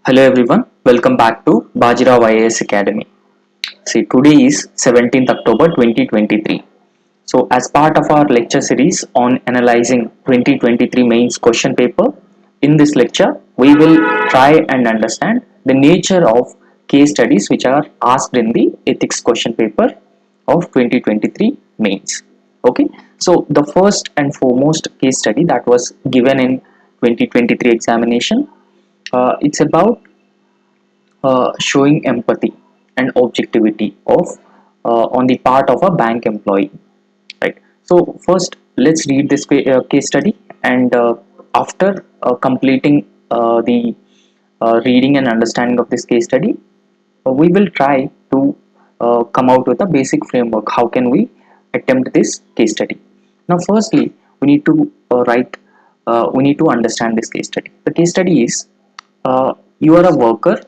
Hello everyone, welcome back to Baji Rao IAS Academy. See, today is 17th October 2023. So, as part of our lecture series on analyzing 2023 mains question paper, in this lecture, we will try and understand the nature of case studies which are asked in the ethics question paper of 2023 mains. Okay, so the first and foremost case study that was given in 2023 examination, it's about showing empathy and objectivity of on the part of a bank employee, right? So first let's read this case study, and after completing the reading and understanding of this case study, we will try to come out with a basic framework. How can we attempt this case study? Now firstly, we need to we need to understand this case study. The case study is, you are a worker,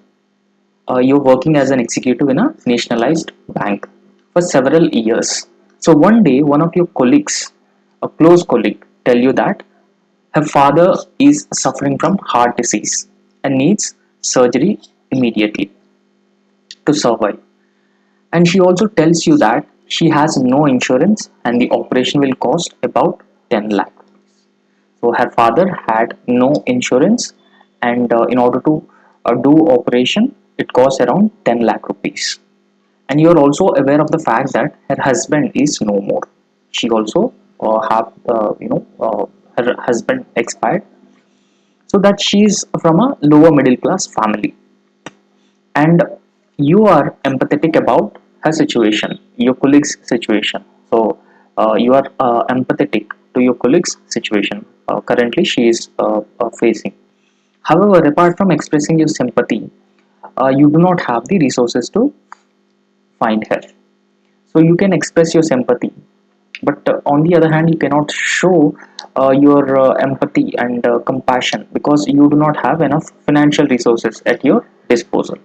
you're working as an executive in a nationalized bank for several years. So one day, one of your colleagues, a close colleague, tell you that her father is suffering from heart disease and needs surgery immediately to survive. And she also tells you that she has no insurance and the operation will cost about 10 lakh. So her father had no insurance, and in order to do operation, it costs around 10 lakh rupees. And you are also aware of the fact that her husband is no more. She also have her husband expired, so that she is from a lower middle class family, and you are empathetic about her situation, your colleague's situation. So you are empathetic to your colleague's situation. Currently, she is facing. However, apart from expressing your sympathy, you do not have the resources to find her. So you can express your sympathy, but on the other hand, you cannot show your empathy and compassion because you do not have enough financial resources at your disposal.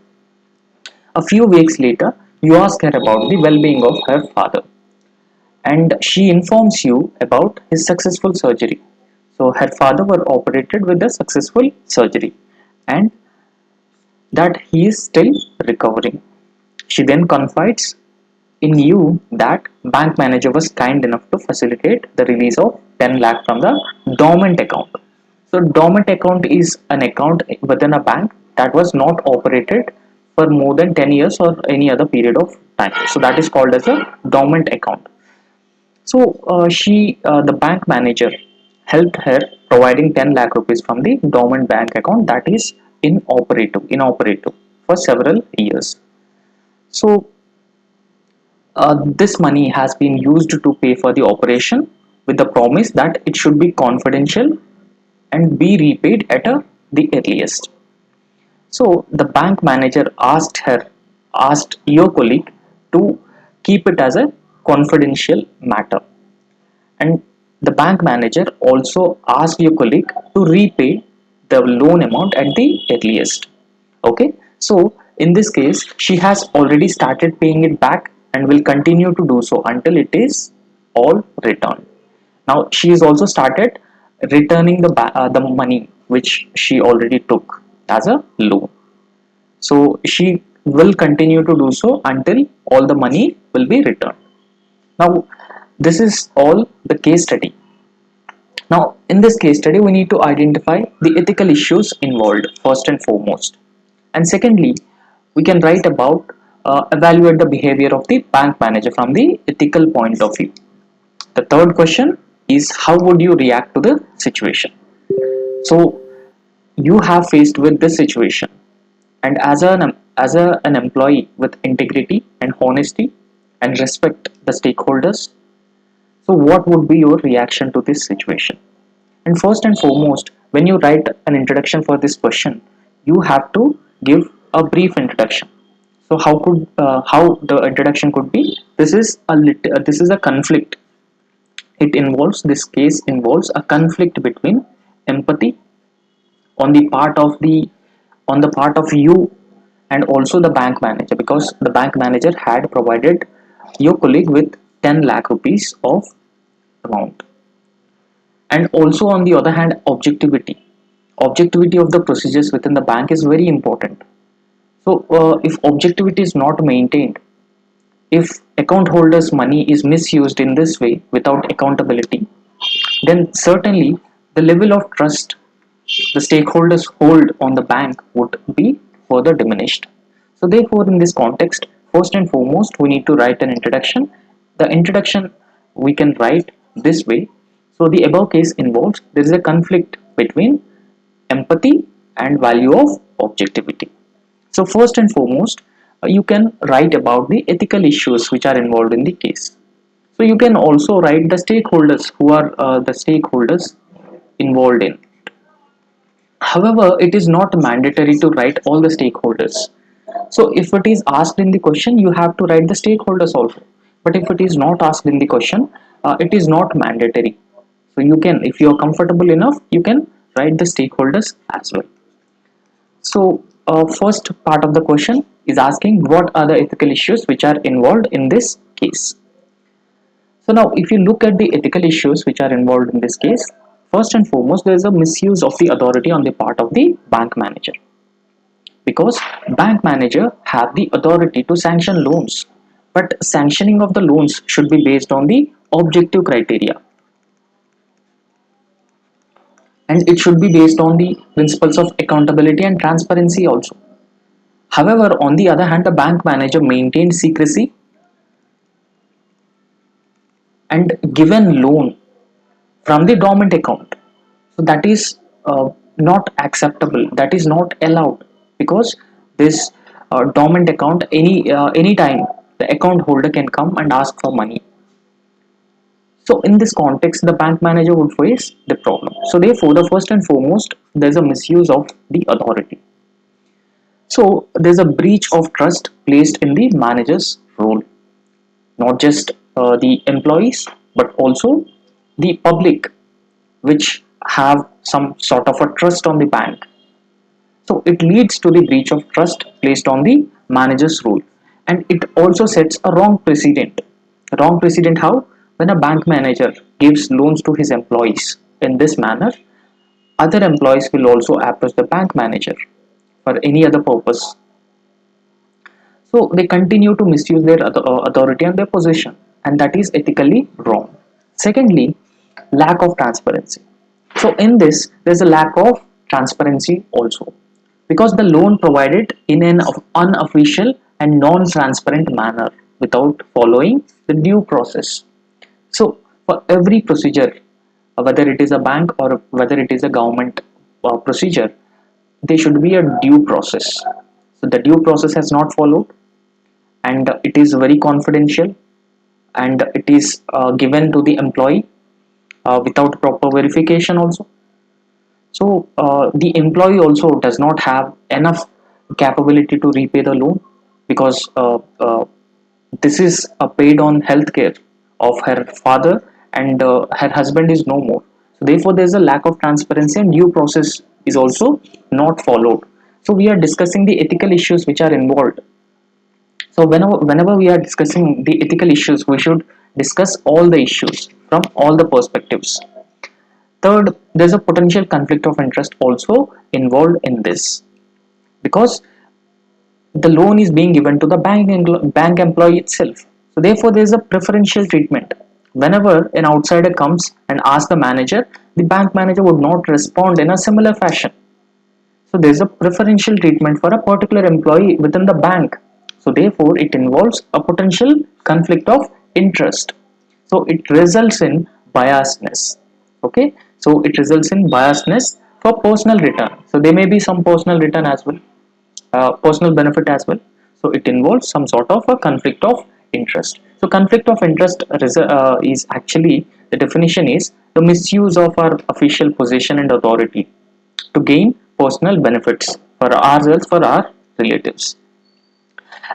A few weeks later, you ask her about the well-being of her father, and she informs you about his successful surgery. So her father were operated with a successful surgery, and that he is still recovering. She then confides in you that bank manager was kind enough to facilitate the release of 10 lakh from the dormant account. So dormant account is an account within a bank that was not operated for more than 10 years or any other period of time. So that is called as a dormant account. So the bank manager helped her providing 10 lakh rupees from the dormant bank account that is inoperative for several years. So this money has been used to pay for the operation with the promise that it should be confidential and be repaid at the earliest. So the bank manager asked your colleague to keep it as a confidential matter, and the bank manager also asked your colleague to repay the loan amount at the earliest. Okay, so in this case, she has already started paying it back and will continue to do so until it is all returned. Now she has also started returning the money which she already took as a loan. So she will continue to do so until all the money will be returned. Now this is all the case study. Now in this case study, we need to identify the ethical issues involved first and foremost, and secondly, we can write about evaluate the behavior of the bank manager from the ethical point of view. The third question is, how would you react to the situation? So you have faced with this situation, and an employee with integrity and honesty and respect the stakeholders, so what would be your reaction to this situation? And first and foremost, when you write an introduction for this question, you have to give a brief introduction. So how the introduction could be? This is a conflict. This case involves a conflict between empathy on the part of you and also the bank manager, because the bank manager had provided your colleague with 10 lakh rupees of amount, and also on the other hand, objectivity objectivity of the procedures within the bank is very important. So if objectivity is not maintained, if account holders' money is misused in this way without accountability, then certainly the level of trust the stakeholders hold on the bank would be further diminished. So, therefore, in this context, first and foremost, we need to write an introduction. The introduction we can write this way. So, the above case involves there is a conflict between empathy and value of objectivity. So, first and foremost, you can write about the ethical issues which are involved in the case. So, you can also write the stakeholders who are the stakeholders involved in. However, it is not mandatory to write all the stakeholders. So if it is asked in the question, you have to write the stakeholders also. But if it is not asked in the question, it is not mandatory. So you can, if you are comfortable enough, you can write the stakeholders as well. So first part of the question is asking what are the ethical issues which are involved in this case. So now if you look at the ethical issues which are involved in this case, first and foremost, there is a misuse of the authority on the part of the bank manager, because bank manager have the authority to sanction loans, but sanctioning of the loans should be based on the objective criteria, and it should be based on the principles of accountability and transparency also. However, on the other hand, the bank manager maintained secrecy and given loan from the dormant account. So that is not acceptable, that is not allowed, because this dormant account, any time the account holder can come and ask for money. So in this context, the bank manager would face the problem. So therefore, the first and foremost, there's a misuse of the authority. So there's a breach of trust placed in the manager's role, not just the employees, but also the public, which have some sort of a trust on the bank. So it leads to the breach of trust placed on the manager's role, and it also sets a wrong precedent. Wrong precedent how? When a bank manager gives loans to his employees in this manner, other employees will also approach the bank manager for any other purpose. So they continue to misuse their authority and their position, and that is ethically wrong. Secondly, lack of transparency. So in this, there's a lack of transparency also, because the loan provided in an unofficial and non-transparent manner without following the due process. So for every procedure, whether it is a bank or whether it is a government procedure, there should be a due process. So the due process has not followed, and it is very confidential, and it is given to the employee without proper verification also. So the employee also does not have enough capability to repay the loan, because this is paid on healthcare of her father, and her husband is no more. So therefore, there is a lack of transparency, and due process is also not followed. So we are discussing the ethical issues which are involved. So whenever we are discussing the ethical issues, we should discuss all the issues from all the perspectives. Third, there's a potential conflict of interest also involved in this, because the loan is being given to the bank employee itself. So therefore, there is a preferential treatment. Whenever an outsider comes and asks the manager, the bank manager would not respond in a similar fashion. So there is a preferential treatment for a particular employee within the bank. So therefore, it involves a potential conflict of interest. So it results in biasness. Okay, so it results in biasness for personal return. So there may be some personal return as well, personal benefit as well. So it involves some sort of a conflict of interest. So conflict of interest is actually, the definition is the misuse of our official position and authority to gain personal benefits for ourselves, for our relatives.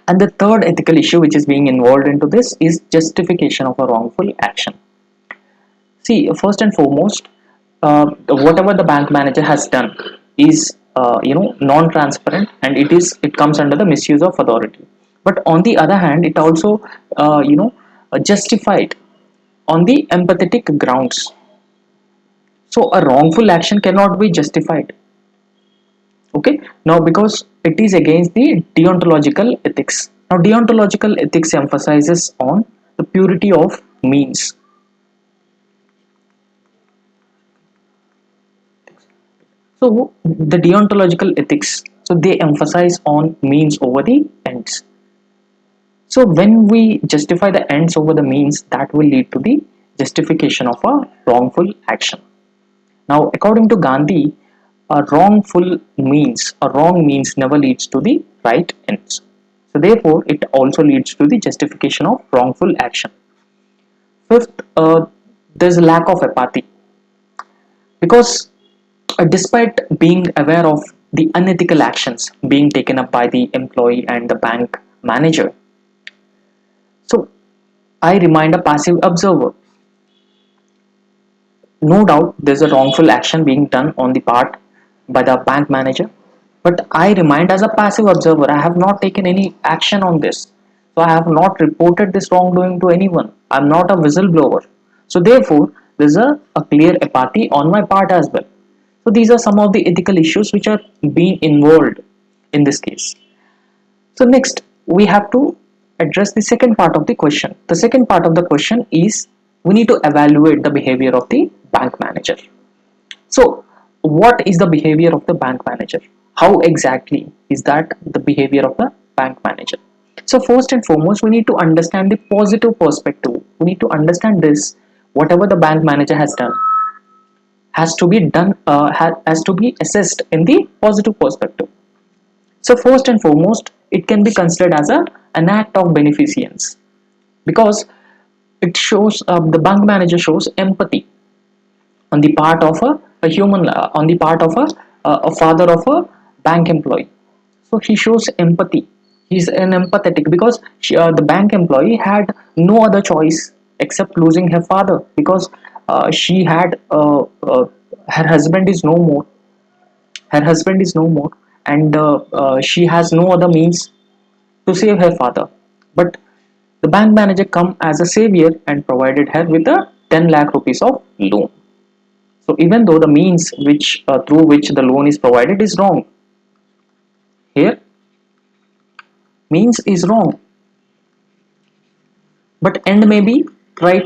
And the third ethical issue which is being involved into this is justification of a wrongful action. See, first and foremost, whatever the bank manager has done is non-transparent, and it comes under the misuse of authority. But on the other hand, it also justified on the empathetic grounds. So a wrongful action cannot be justified. Okay, now because it is against the deontological ethics. Now deontological ethics emphasizes on the purity of means. So the deontological ethics, so they emphasize on means over the ends. So when we justify the ends over the means, that will lead to the justification of a wrongful action. Now, according to Gandhi, a wrong means never leads to the right ends. So therefore, it also leads to the justification of wrongful action. Fifth, there's a lack of apathy because despite being aware of the unethical actions being taken up by the employee and the bank manager, so I remained a passive observer. No doubt there's a wrongful action being done on the part by the bank manager, but I remained as a passive observer. I have not taken any action on this. So I have not reported this wrongdoing to anyone. I'm not a whistleblower. So therefore, there's a clear apathy on my part as well. So these are some of the ethical issues which are being involved in this case. So next, we have to address the second part of the question. The second part of the question is we need to evaluate the behavior of the bank manager. So what is the behavior of the bank manager? How exactly is that the behavior of the bank manager? So first and foremost, we need to understand the positive perspective. We need to understand this. Whatever the bank manager has done has to be assessed in the positive perspective. So first and foremost, it can be considered as an act of beneficence because it shows the bank manager shows empathy on the part of a human, on the part of a father of a bank employee. So he shows empathy. He's an empathetic because the bank employee had no other choice except losing her father because she had her husband is no more. Her husband is no more, and she has no other means to save her father. But the bank manager come as a savior and provided her with a 10 lakh rupees of loan. So even though the means which through which the loan is provided is wrong, here means is wrong, but end may be right.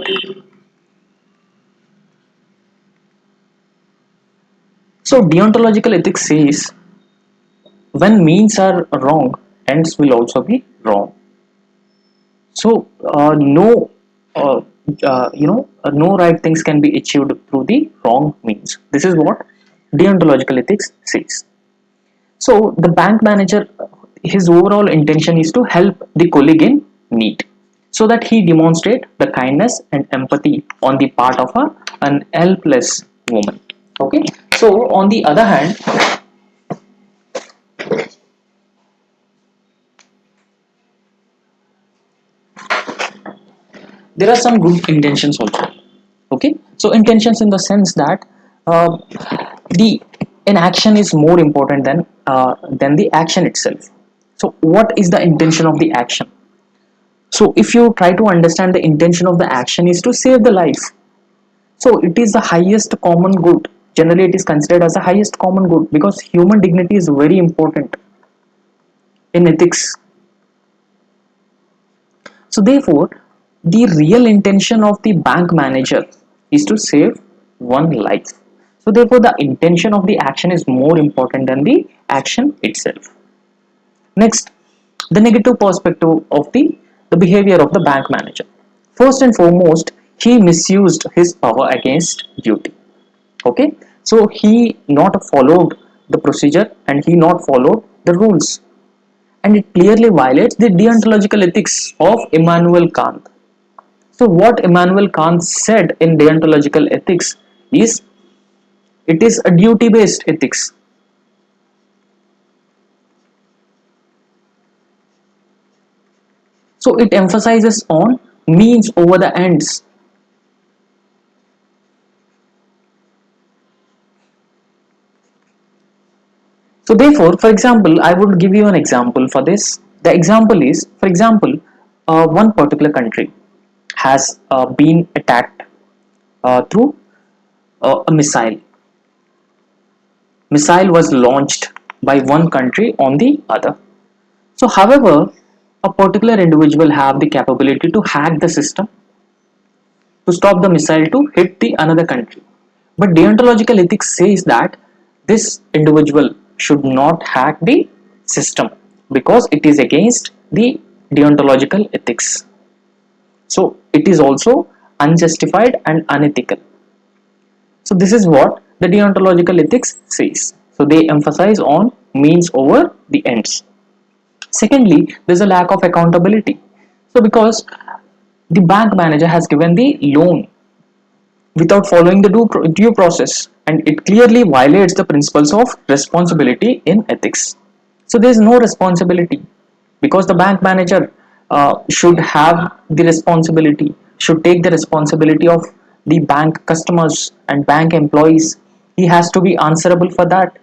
So deontological ethics says when means are wrong, ends will also be wrong. So no, uh, no right things can be achieved through the wrong means. This is what deontological ethics says. So the bank manager, his overall intention is to help the colleague in need, so that he demonstrate the kindness and empathy on the part of an helpless woman. Okay. So on the other hand, there are some good intentions also. Okay. So intentions in the sense that uh, the an action is more important than the action itself. So what is the intention of the action? So if you try to understand the intention of the action is to save the life. So it is the highest common good. Generally, it is considered as the highest common good because human dignity is very important in ethics. So therefore, the real intention of the bank manager is to save one life. So therefore, the intention of the action is more important than the action itself. Next, the negative perspective of the behavior of the bank manager. First and foremost, he misused his power against duty. Okay, so he not followed the procedure and he not followed the rules, and it clearly violates the deontological ethics of Immanuel Kant. So what Immanuel Kant said in deontological ethics is it is a duty based ethics. So it emphasizes on means over the ends. So therefore, for example, I would give you an example for this. The example is, for example, one particular country has been attacked through a missile. Missile was launched by one country on the other. So however, a particular individual have the capability to hack the system to stop the missile to hit the another country. But deontological ethics says that this individual should not hack the system because it is against the deontological ethics. So it is also unjustified and unethical. So this is what the deontological ethics says. So they emphasize on means over the ends. Secondly, there's a lack of accountability. So because the bank manager has given the loan without following the due process, and it clearly violates the principles of responsibility in ethics. So there is no responsibility because the bank manager should have the responsibility, should take the responsibility of the bank customers and bank employees. He has to be answerable for that.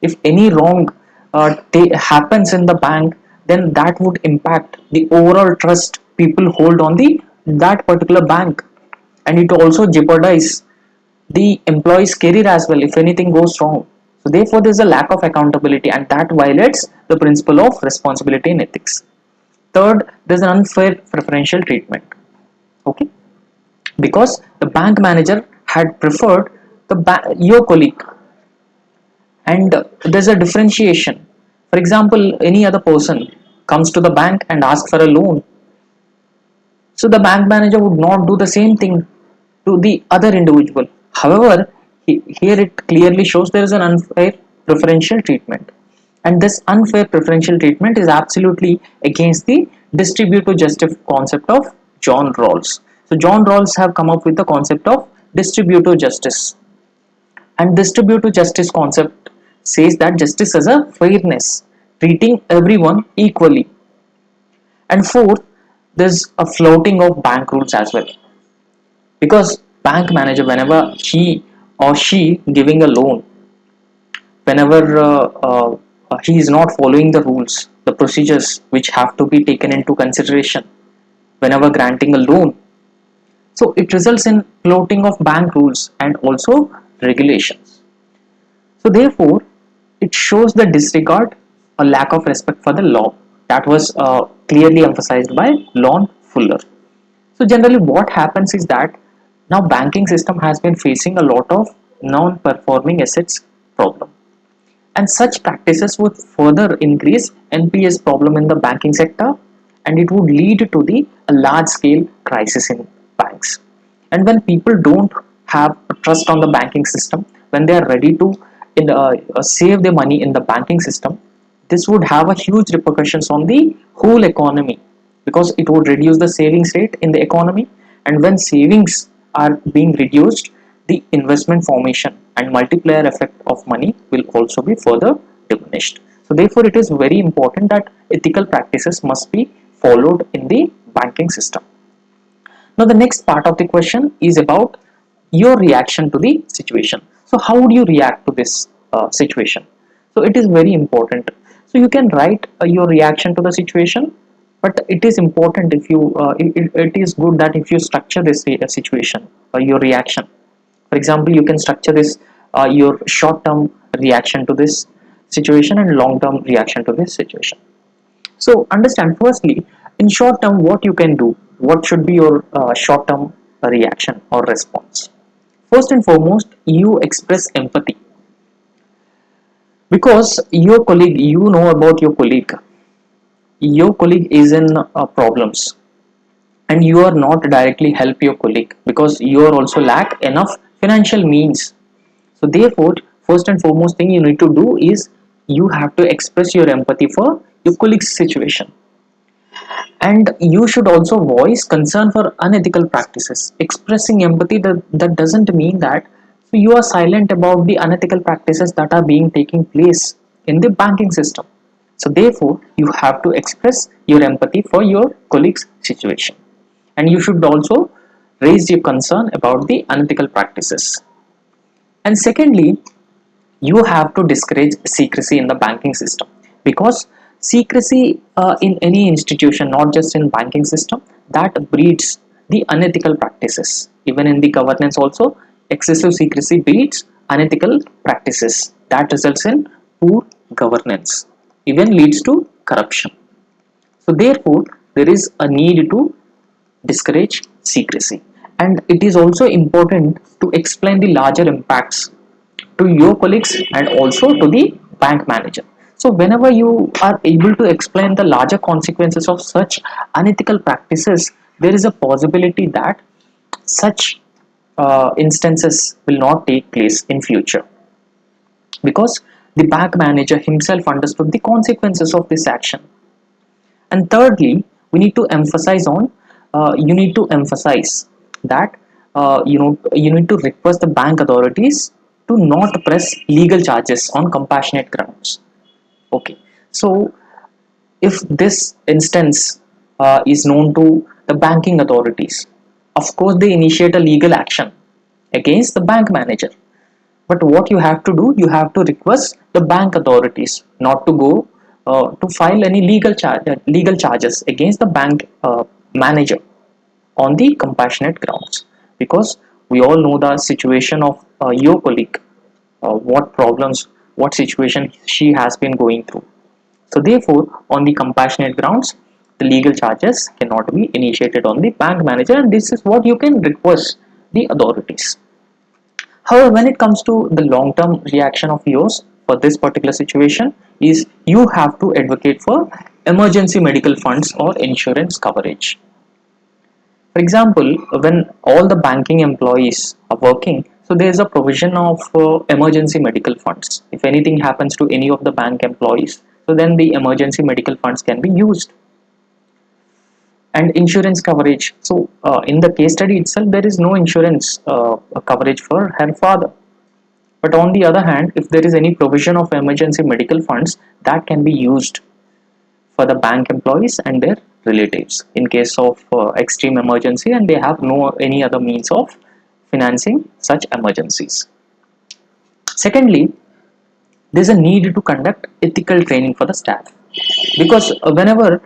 If any wrong happens in the bank, then that would impact the overall trust people hold on the that particular bank, and it also jeopardize the employee's career as well if anything goes wrong. So therefore there is a lack of accountability, and that violates the principle of responsibility in ethics. Third, there is an unfair preferential treatment. Okay, because the bank manager had preferred your colleague, and there's a differentiation. For example, any other person comes to the bank and asks for a loan, so the bank manager would not do the same thing to the other individual. However, here it clearly shows there is an unfair preferential treatment, and this unfair preferential treatment is absolutely against the distributive justice concept of John Rawls. So John Rawls have come up with the concept of distributive justice, and distributive justice concept says that justice is a fairness, treating everyone equally. And fourth, there's a floating of bank rules as well, because bank manager, whenever he or she giving a loan, whenever he is not following the rules, the procedures which have to be taken into consideration whenever granting a loan, so it results in floating of bank rules and also regulations. So therefore, it shows the disregard or lack of respect for the law that was clearly emphasized by Lon Fuller. So generally what happens is that now banking system has been facing a lot of non-performing assets problem, and such practices would further increase NPS problem in the banking sector, and it would lead to the a large scale crisis in banks. And when people don't have trust on the banking system, when they are ready to save their money in the banking system, this would have a huge repercussions on the whole economy, because it would reduce the savings rate in the economy, and when savings are being reduced, the investment formation and multiplier effect of money will also be further diminished. So therefore it is very important that ethical practices must be followed in the banking system. Now the next part of the question is about your reaction to the situation. So how would you react to this situation? So it is very important. So you can write your reaction to the situation, but it is important if you it is good that if you structure this situation or your reaction. For example, you can structure this your short term reaction to this situation and long term reaction to this situation. So understand firstly, in short term, what you can do, what should be your short term reaction or response. First and foremost, you express empathy, because your colleague, you know about your colleague is in problems, and you are not directly help your colleague because you are also lack enough financial means. So therefore, first and foremost thing you need to do is you have to express your empathy for your colleague's situation, and you should also voice concern for unethical practices. Expressing empathy, that doesn't mean that you are silent about the unethical practices that are being taking place in the banking system. So therefore you have to express your empathy for your colleague's situation, and you should also raise your concern about the unethical practices. And secondly, you have to discourage secrecy in the banking system, because secrecy in any institution, not just in banking system, that breeds the unethical practices. Even in the governance also, excessive secrecy breeds unethical practices that results in poor governance, even leads to corruption. So therefore, there is a need to discourage secrecy. And it is also important to explain the larger impacts to your colleagues and also to the bank manager. So whenever you are able to explain the larger consequences of such unethical practices, there is a possibility that such instances will not take place in future, because the bank manager himself understood the consequences of this action. And thirdly, we need to emphasize on you need to emphasize that you need to request the bank authorities to not press legal charges on compassionate grounds. Okay, so if this instance is known to the banking authorities, of course they initiate a legal action against the bank manager. But what you have to do, you have to request the bank authorities not to go to file any legal charges against the bank manager on the compassionate grounds, because we all know the situation of your colleague, what problems, what situation she has been going through. So therefore, on the compassionate grounds, the legal charges cannot be initiated on the bank manager, and this is what you can request the authorities. However, when it comes to the long-term reaction of yours for this particular situation, is you have to advocate for emergency medical funds or insurance coverage. For example, when all the banking employees are working, so there is a provision of emergency medical funds. If anything happens to any of the bank employees, so then the emergency medical funds can be used. And insurance coverage. So in the case study itself, there is no insurance coverage for her father. But on the other hand, if there is any provision of emergency medical funds, that can be used for the bank employees and their relatives in case of extreme emergency and they have no any other means of financing such emergencies. Secondly, there is a need to conduct ethical training for the staff, because whenever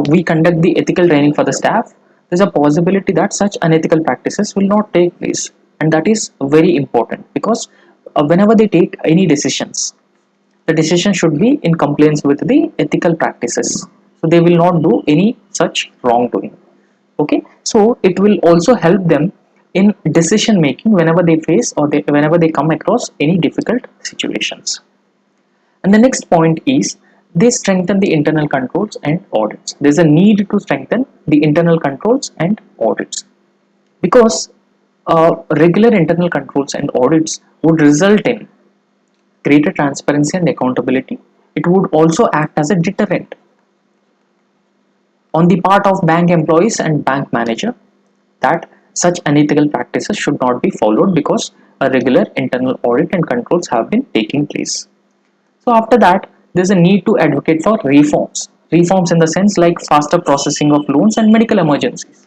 we conduct the ethical training for the staff, there is a possibility that such unethical practices will not take place, and that is very important, because whenever they take any decisions, the decision should be in compliance with the ethical practices, so they will not do any such wrongdoing. Okay, so it will also help them in decision making whenever they face or whenever they come across any difficult situations. And the next point is they strengthen the internal controls and audits. There's a need to strengthen the internal controls and audits, because regular internal controls and audits would result in greater transparency and accountability. It would also act as a deterrent on the part of bank employees and bank manager that such unethical practices should not be followed, because a regular internal audit and controls have been taking place. So after that, there's a need to advocate for reforms. Reforms in the sense like faster processing of loans and medical emergencies.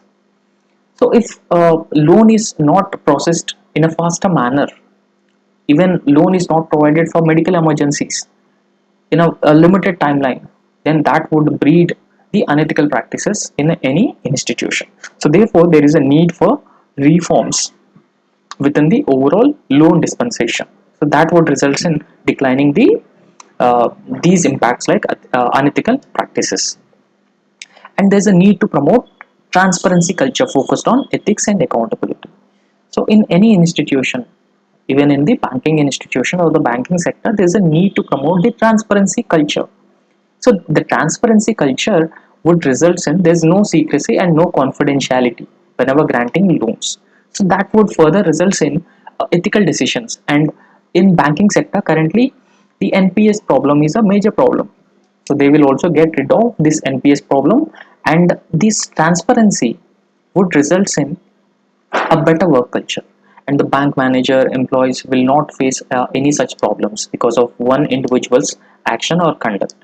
So if a loan is not processed in a faster manner, even loan is not provided for medical emergencies in a limited timeline, then that would breed the unethical practices in any institution. So therefore, there is a need for reforms within the overall loan dispensation. So that would result in declining uh, these impacts like unethical practices. And there's a need to promote transparency culture focused on ethics and accountability. So in any institution, even in the banking institution or the banking sector, there's a need to promote the transparency culture. So the transparency culture would result in there's no secrecy and no confidentiality whenever granting loans. So that would further result in ethical decisions. And in banking sector currently, the NPS problem is a major problem. So they will also get rid of this NPS problem, and this transparency would result in a better work culture, and the bank manager employees will not face any such problems because of one individual's action or conduct.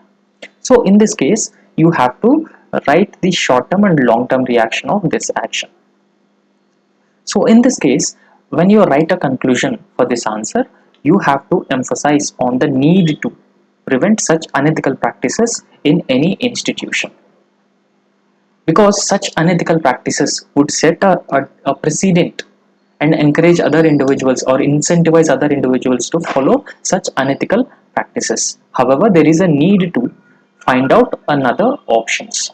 So in this case, you have to write the short term and long term reaction of this action. So in this case, when you write a conclusion for this answer, you have to emphasize on the need to prevent such unethical practices in any institution, because such unethical practices would set a precedent and encourage other individuals or incentivize other individuals to follow such unethical practices. However, there is a need to find out another options.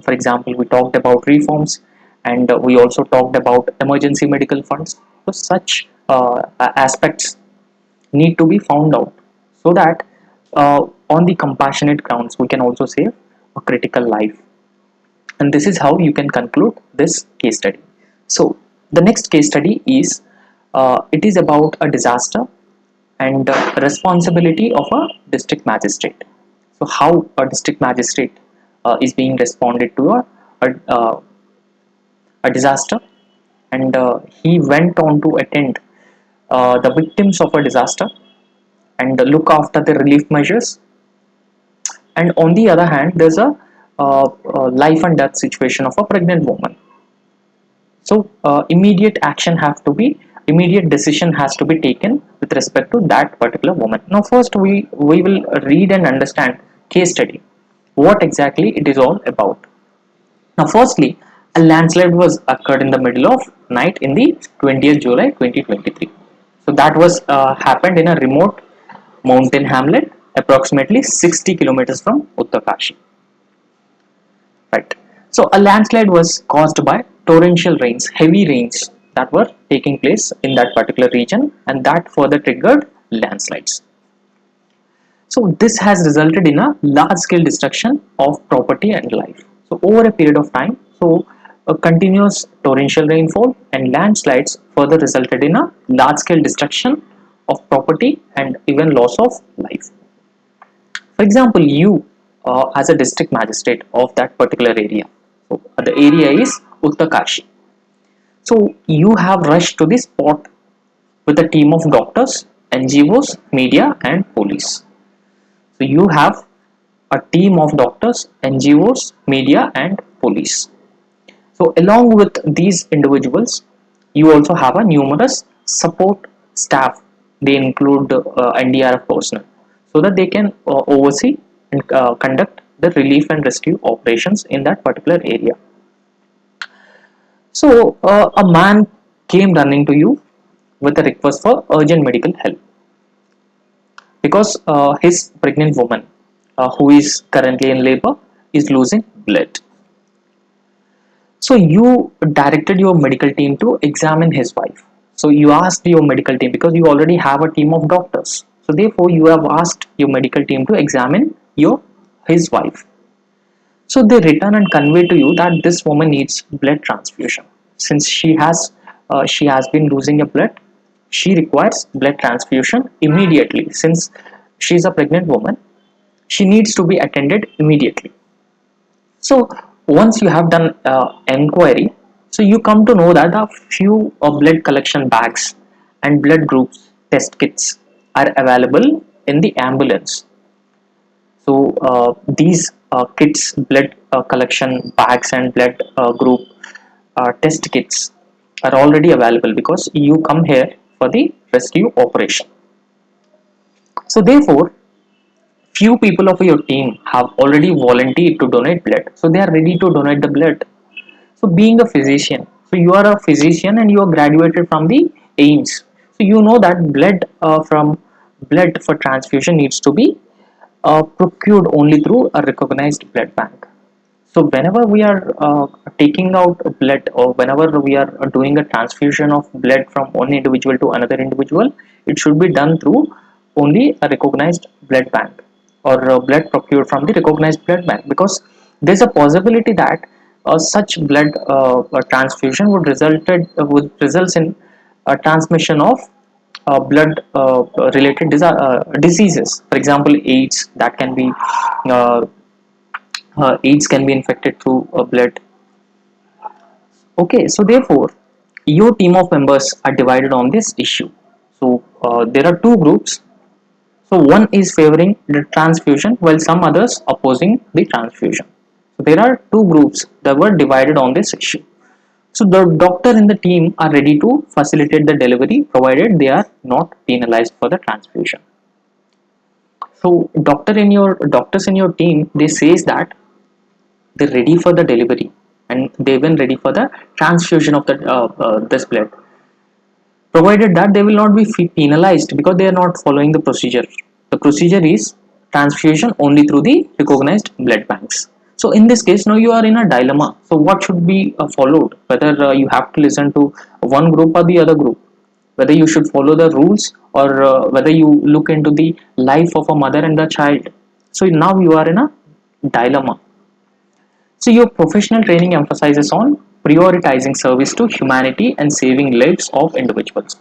For example, we talked about reforms, and we also talked about emergency medical funds. So such aspects need to be found out, so that on the compassionate grounds we can also save a critical life. And this is how you can conclude this case study. So the next case study is, it is about a disaster and responsibility of a district magistrate. So how a district magistrate is being responded to a disaster, and he went on to attend the victims of a disaster and look after the relief measures. And on the other hand, there's a life and death situation of a pregnant woman. So immediate decision has to be taken with respect to that particular woman. Now first we will read and understand case study, what exactly it is all about. Now firstly, a landslide was occurred in the middle of night in the 20th July 2023. So that was happened in a remote mountain hamlet approximately 60 kilometers from Uttarkashi. Right. So a landslide was caused by torrential rains, heavy rains that were taking place in that particular region, and that further triggered landslides. So this has resulted in a large scale destruction of property and life. So over a period of time, so a continuous torrential rainfall and landslides further resulted in a large scale destruction of property and even loss of life. For example, you as a district magistrate of that particular area, so the area is Uttarkashi. So you have rushed to the spot with a team of doctors, NGOs, media, and police. So you have a team of doctors, NGOs, media, and police. So along with these individuals, you also have a numerous support staff. They include NDRF personnel, so that they can oversee and conduct the relief and rescue operations in that particular area. So a man came running to you with a request for urgent medical help because his pregnant woman, who is currently in labor, is losing blood. So you directed your medical team to examine his wife. So you asked your medical team, because you already have a team of doctors. So therefore you have asked your medical team to examine his wife. So they return and convey to you that this woman needs blood transfusion. Since she has been losing a blood, she requires blood transfusion immediately. Since she is a pregnant woman, she needs to be attended immediately. So once you have done enquiry, so you come to know that a few blood collection bags and blood groups test kits are available in the ambulance. So these kits, blood collection bags and blood group test kits are already available because you come here for the rescue operation. So therefore, few people of your team have already volunteered to donate blood, so they are ready to donate the blood. So being a physician, so you are a physician and you are graduated from the AIMS, so you know that blood for transfusion needs to be procured only through a recognized blood bank. So whenever we are taking out blood, or whenever we are doing a transfusion of blood from one individual to another individual, it should be done through only a recognized blood bank, or blood procured from the recognized blood bank, because there's a possibility that such blood transfusion would result in a transmission of blood related diseases. For example, AIDS, that can be uh, AIDS can be infected through blood. Okay, so therefore, your team of members are divided on this issue. So there are two groups. So one is favoring the transfusion while some others opposing the transfusion. So there are two groups that were divided on this issue. So the doctor in the team are ready to facilitate the delivery provided they are not penalized for the transfusion. So doctors in your team, they says that they're ready for the delivery and they even ready for the transfusion of the this blood, provided that they will not be penalized because they are not following the procedure. The procedure is transfusion only through the recognized blood banks. So in this case, now you are in a dilemma. So what should be followed? Whether you have to listen to one group or the other group, whether you should follow the rules, or whether you look into the life of a mother and the child. So now you are in a dilemma. So your professional training emphasizes on prioritizing service to humanity and saving lives of individuals.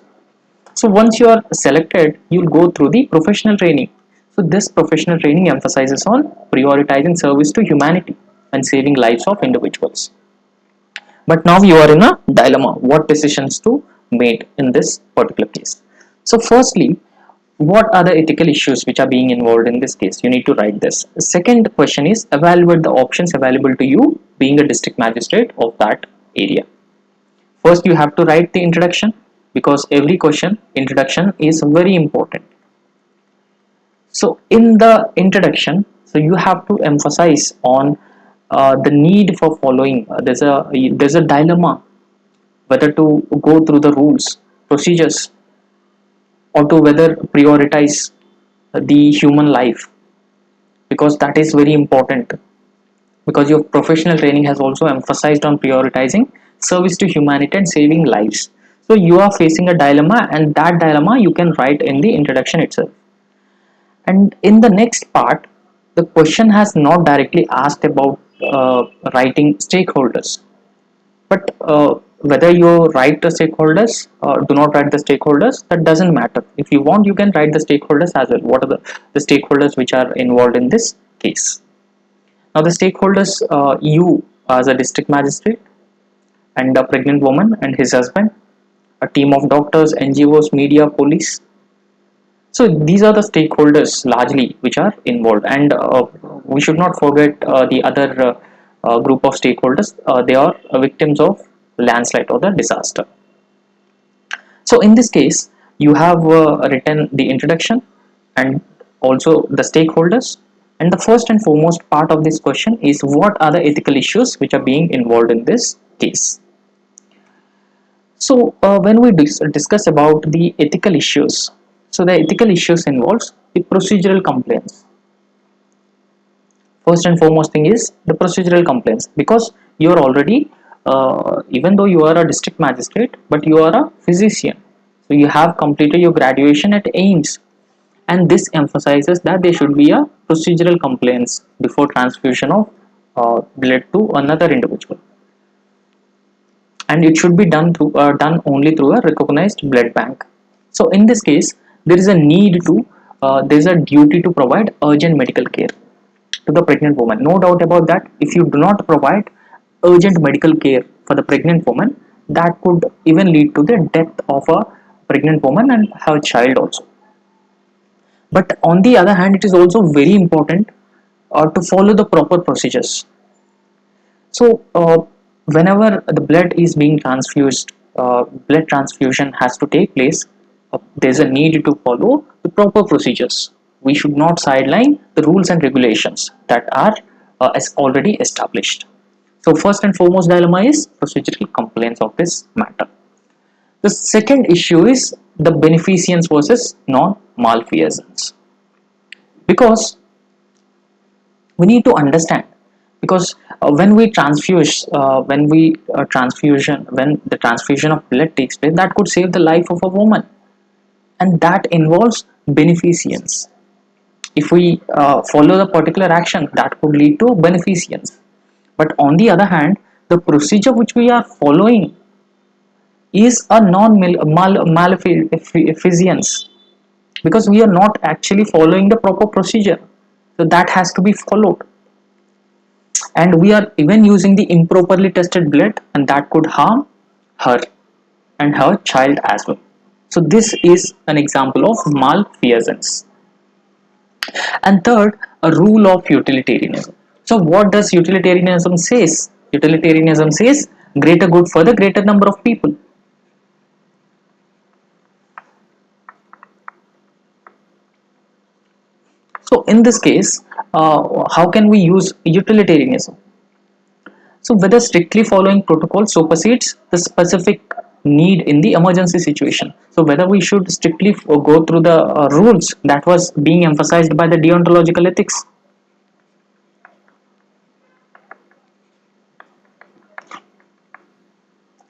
So once you are selected, you'll go through the professional training. So this professional training emphasizes on prioritizing service to humanity and saving lives of individuals. But now you are in a dilemma. What decisions to make in this particular case? So firstly, what are the ethical issues which are being involved in this case? You need to write this. The second question is evaluate the options available to you being a district magistrate of that area. First, you have to write the introduction, because every question introduction is very important. So in the introduction, so you have to emphasize on the need for following. There's a dilemma whether to go through the rules, procedures, or to whether prioritize the human life, because that is very important, because your professional training has also emphasized on prioritizing service to humanity and saving lives. So you are facing a dilemma, and that dilemma you can write in the introduction itself. And in the next part, the question has not directly asked about writing stakeholders, but whether you write the stakeholders or do not write the stakeholders, that doesn't matter. If you want, you can write the stakeholders as well. What are the stakeholders which are involved in this case? Now the stakeholders, you as a district magistrate, and a pregnant woman and his husband, a team of doctors, NGOs, media, police. So these are the stakeholders largely which are involved, and we should not forget the other group of stakeholders. They are victims of landslide or the disaster. So in this case, you have written the introduction and also the stakeholders. And the first and foremost part of this question is what are the ethical issues which are being involved in this case. So when we discuss about the ethical issues, so the ethical issues involves the procedural complaints. First and foremost thing is the procedural complaints, because you are already, even though you are a district magistrate, but you are a physician. So you have completed your graduation at AIMS, and this emphasizes that there should be a procedural complaints before transfusion of blood to another individual, and it should be done only through a recognized blood bank. So in this case, there is a duty to provide urgent medical care to the pregnant woman. No doubt about that. If you do not provide urgent medical care for the pregnant woman, that could even lead to the death of a pregnant woman and her child also. But on the other hand, it is also very important to follow the proper procedures. So whenever the blood is being transfused, blood transfusion has to take place. There's a need to follow the proper procedures. We should not sideline the rules and regulations that are as already established. So first and foremost dilemma is procedural complaints of this matter. The second issue is the beneficence versus non-malfeasance, because we need to understand, because when we transfuse when the transfusion of blood takes place, that could save the life of a woman, and that involves beneficence. If we follow the particular action, that could lead to beneficence. But on the other hand, the procedure which we are following is a non-maleficence, because we are not actually following the proper procedure, so that has to be followed. And we are even using the improperly tested blood, and that could harm her and her child as well. So this is an example of malfeasance. And third, a rule of utilitarianism. So what does utilitarianism says? Utilitarianism says greater good for the greater number of people. So in this case, how can we use utilitarianism? So whether strictly following protocol supersedes the specific need in the emergency situation. So whether we should strictly go through the rules that was being emphasized by the deontological ethics,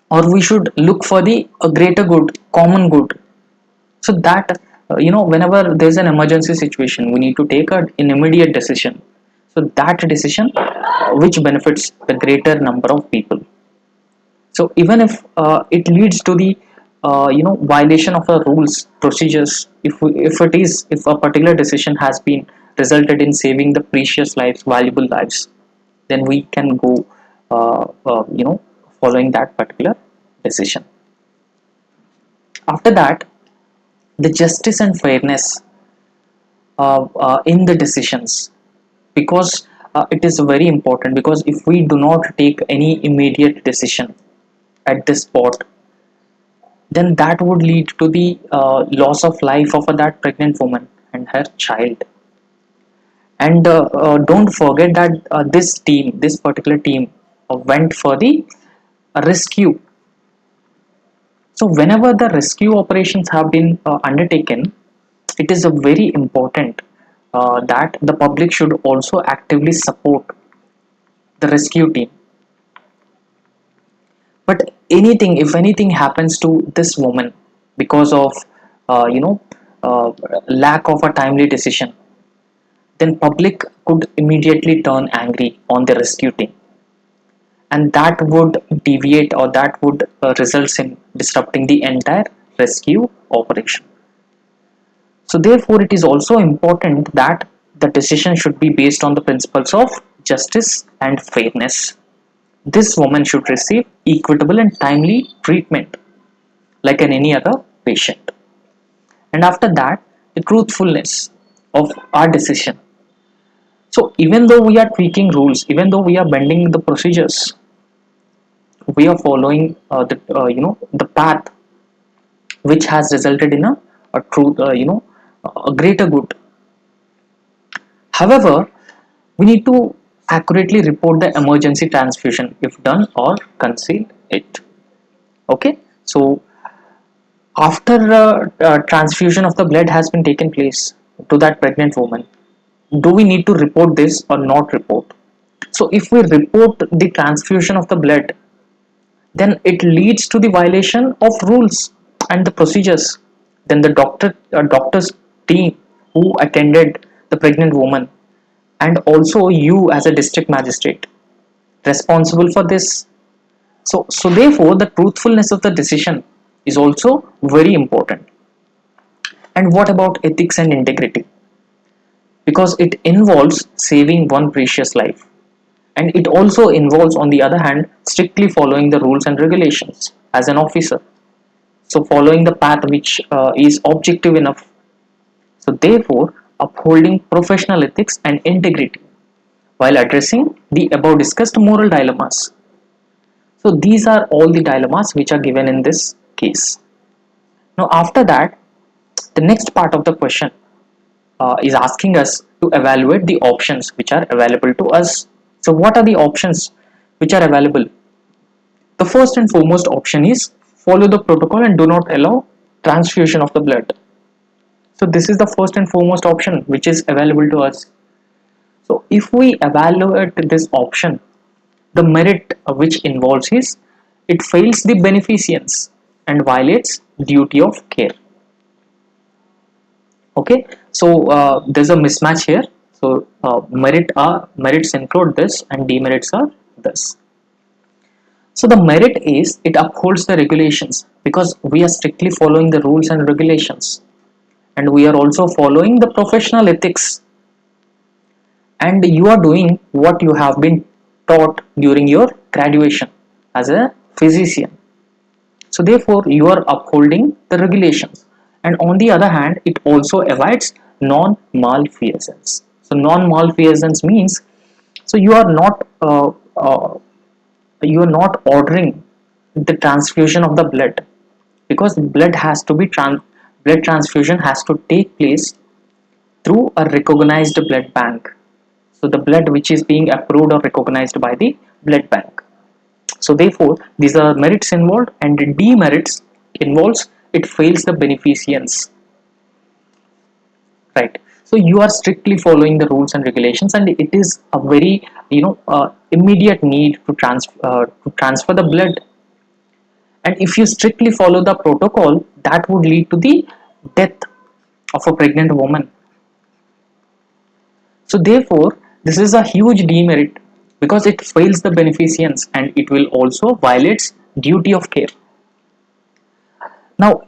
or we should look for the greater good, common good. So that whenever there's an emergency situation, we need to take an immediate decision. So that decision which benefits the greater number of people. So even if it leads to the violation of the rules, procedures, if a particular decision has been resulted in saving the precious lives, valuable lives, then we can go following that particular decision. After that, the justice and fairness in the decisions, because it is very important, because if we do not take any immediate decision at this spot, then that would lead to the loss of life of that pregnant woman and her child. And don't forget that this particular team went for the rescue. So whenever the rescue operations have been undertaken, it is a very important that the public should also actively support the rescue team. But if anything happens to this woman because of uh, you know lack of a timely decision, then public could immediately turn angry on the rescue team, and that would deviate, or that would result in disrupting the entire rescue operation. So therefore it is also important that the decision should be based on the principles of justice and fairness. This woman should receive equitable and timely treatment like an any other patient. And after that, the truthfulness of our decision. So even though we are tweaking rules, even though we are bending the procedures, we are following the path which has resulted in a true a greater good. However, we need to accurately report the emergency transfusion if done, or conceal it. Okay, so after transfusion of the blood has been taken place to that pregnant woman, do we need to report this or not report? So if we report the transfusion of the blood, then it leads to the violation of rules and the procedures. Then the doctor's team who attended the pregnant woman, and also you as a district magistrate, responsible for this. So therefore the truthfulness of the decision is also very important. And what about ethics and integrity? Because it involves saving one precious life, and it also involves, on the other hand, strictly following the rules and regulations as an officer. So following the path which is objective enough. So therefore upholding professional ethics and integrity while addressing the above discussed moral dilemmas. So these are all the dilemmas which are given in this case. Now after that, the next part of the question is asking us to evaluate the options which are available to us. So what are the options which are available? The first and foremost option is follow the protocol and do not allow transfusion of the blood. So this is the first and foremost option which is available to us. So if we evaluate this option, the merit which involves is it fails the beneficence and violates duty of care. Okay, so there's a mismatch here. So merits include this and demerits are this. So the merit is it upholds the regulations, because we are strictly following the rules and regulations, and we are also following the professional ethics, and you are doing what you have been taught during your graduation as a physician. So therefore you are upholding the regulations, and on the other hand it also avoids non-malfeasance. So non-malfeasance means, so you are not ordering the transfusion of the blood, because blood transfusion has to take place through a recognized blood bank. So the blood which is being approved or recognized by the blood bank. So therefore, these are merits involved, and the demerits involves it fails the beneficience, right? So you are strictly following the rules and regulations, and it is a very immediate need to transfer the blood. And if you strictly follow the protocol, that would lead to the death of a pregnant woman. So therefore, this is a huge demerit because it fails the beneficence, and it will also violates duty of care. Now,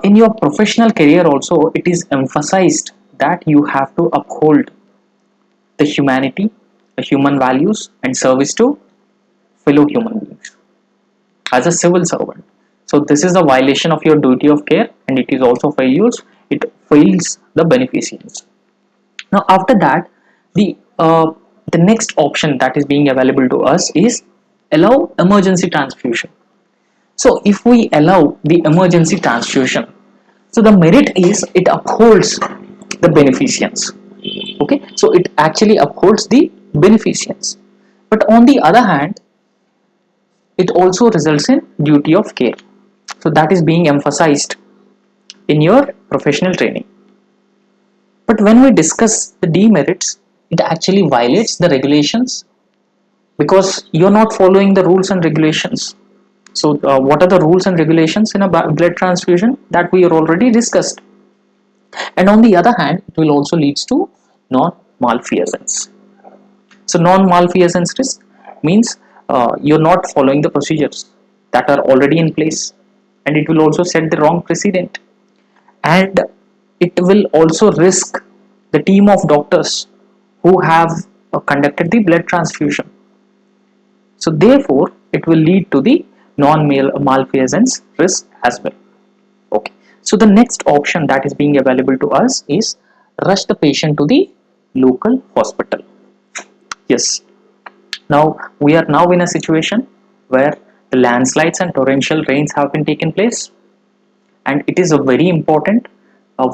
in your professional career also, it is emphasized that you have to uphold the humanity, the human values, and service to fellow human beings as a civil servant. So this is a violation of your duty of care, and it is also fails. It fails the beneficence. Now, after that, the uh, the next option that is being available to us is allow emergency transfusion. So if we allow the emergency transfusion, so the merit is it upholds the beneficence. Okay, so it actually upholds the beneficence. But on the other hand, it also results in duty of care. So that is being emphasized in your professional training. But when we discuss the demerits, it actually violates the regulations because you're not following the rules and regulations. So, what are the rules and regulations in a blood transfusion that we are already discussed? And on the other hand, it will also leads to non-malfeasance. So, non-malfeasance risk means you're not following the procedures that are already in place, and it will also set the wrong precedent, and it will also risk the team of doctors who have conducted the blood transfusion. So therefore, it will lead to the non-malfeasance risk as well. Okay. So the next option that is being available to us is rush the patient to the local hospital. Yes. Now we are now in a situation where the landslides and torrential rains have been taken place, and it is a very important.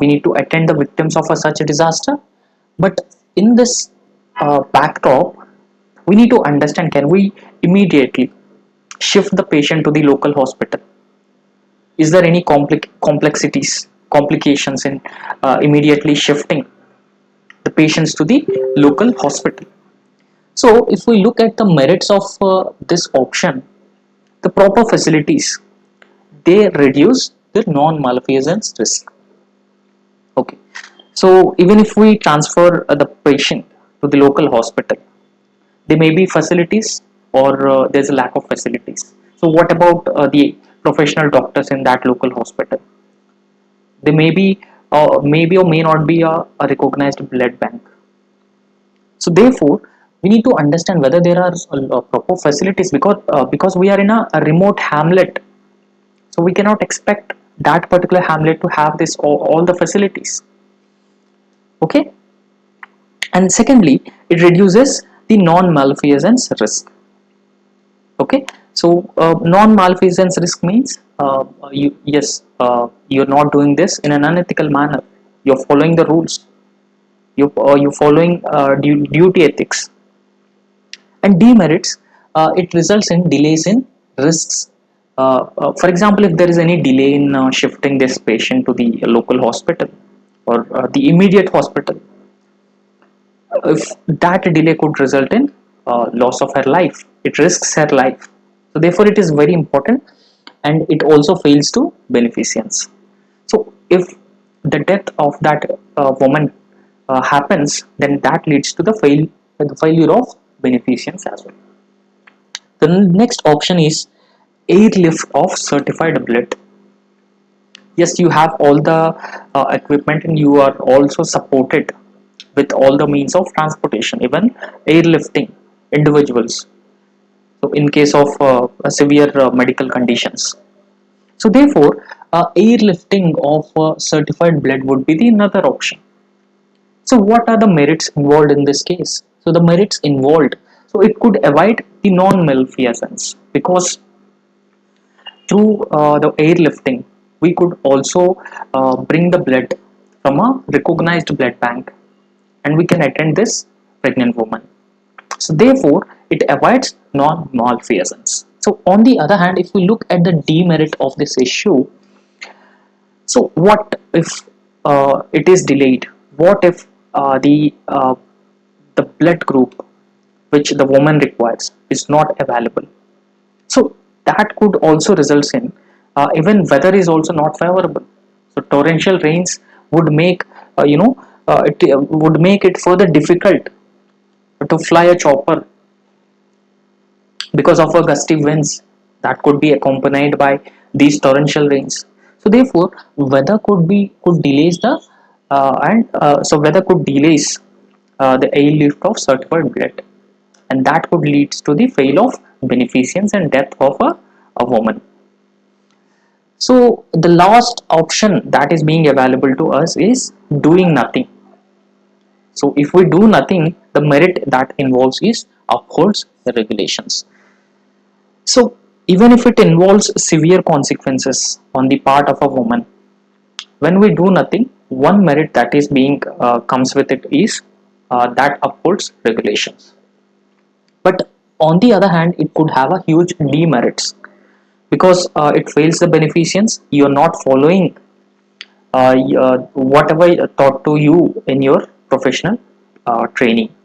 We need to attend the victims of a such a disaster. But in this backdrop, we need to understand: can we immediately shift the patient to the local hospital? Is there any complications in immediately shifting the patients to the local hospital? So, if we look at the merits of this option, the proper facilities they reduce the non-malfeasance risk. Okay, so even if we transfer the patient to the local hospital, there may be facilities or there's a lack of facilities. So what about the professional doctors in that local hospital? They may be maybe or may not be a recognized blood bank. So therefore, we need to understand whether there are proper facilities because we are in a remote hamlet, so we cannot expect that particular hamlet to have this all the facilities. Okay, and secondly, it reduces the non-malfeasance risk. Okay, so non-malfeasance risk means you're not doing this in an unethical manner. You're following the rules. You're following duty ethics. And demerits, it results in delays in risks. For example, if there is any delay in shifting this patient to the local hospital or the immediate hospital, if that delay could result in loss of her life, it risks her life. So therefore it is very important, and it also fails to beneficence. So if the death of that woman happens, then that leads to the failure of beneficence as well. The next option is airlift of certified blood. Yes, you have all the equipment, and you are also supported with all the means of transportation, even airlifting individuals, so in case of severe medical conditions. So therefore, airlifting of certified blood would be the another option. So what are the merits involved in this case? So the merits involved, so it could avoid the non-malfeasance because through the airlifting, we could also bring the blood from a recognized blood bank, and we can attend this pregnant woman. So therefore, it avoids non-malfeasance. So on the other hand, if we look at the demerit of this issue, so what if it is delayed? What if the blood group which the woman requires is not available? So that could also result in even weather is also not favorable. So torrential rains would make it would make it further difficult to fly a chopper because of a gusty winds that could be accompanied by these torrential rains. So therefore, weather could delays the and so weather could delays the airlift of certified blood, and that could lead to the fail of beneficence and death of a woman. So the last option that is being available to us is doing nothing. So if we do nothing, the merit that involves is upholds the regulations. So even if it involves severe consequences on the part of a woman, when we do nothing, one merit that is being comes with it is that upholds regulations. But on the other hand, it could have a huge demerits because it fails the beneficence. You are not following whatever taught to you in your professional training,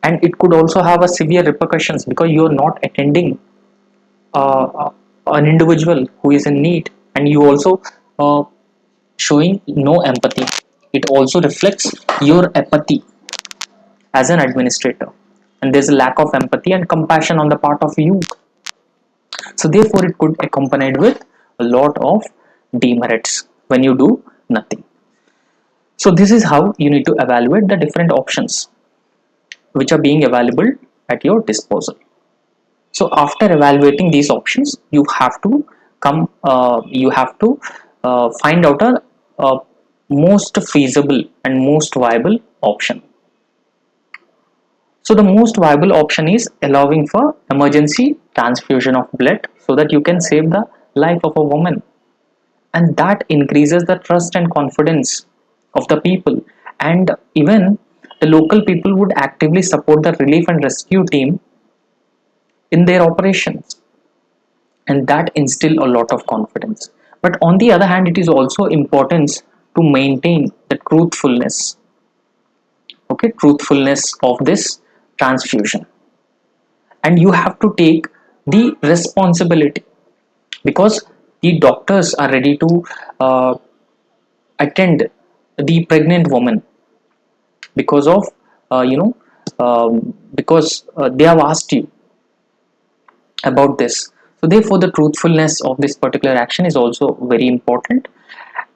and it could also have a severe repercussions because you are not attending uh, an individual who is in need, and you also uh, showing no empathy. It also reflects your apathy as an administrator, and there's a lack of empathy and compassion on the part of you. So therefore it could accompanied with a lot of demerits when you do nothing. So this is how you need to evaluate the different options which are being available at your disposal. So after evaluating these options, you have to find out a most feasible and most viable option. So the most viable option is allowing for emergency transfusion of blood so that you can save the life of a woman, and that increases the trust and confidence of the people, and even the local people would actively support the relief and rescue team in their operations, and that instill a lot of confidence. But on the other hand, it is also important to maintain the truthfulness of this transfusion, and you have to take the responsibility because the doctors are ready to uh, attend the pregnant woman because of because they have asked you about this. So therefore the truthfulness of this particular action is also very important,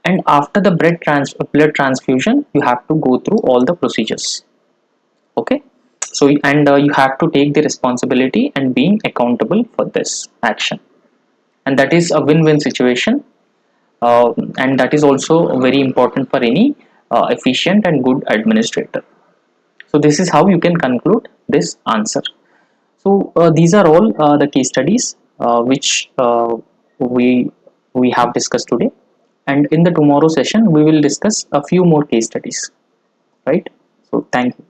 and after the blood transfusion you have to go through all the procedures. Okay, so and you have to take the responsibility and being accountable for this action, and that is a win-win situation, and that is also very important for any efficient and good administrator. So this is how you can conclude this answer. So these are all the case studies which we we have discussed today, and in the tomorrow session we will discuss a few more case studies, right? So thank you.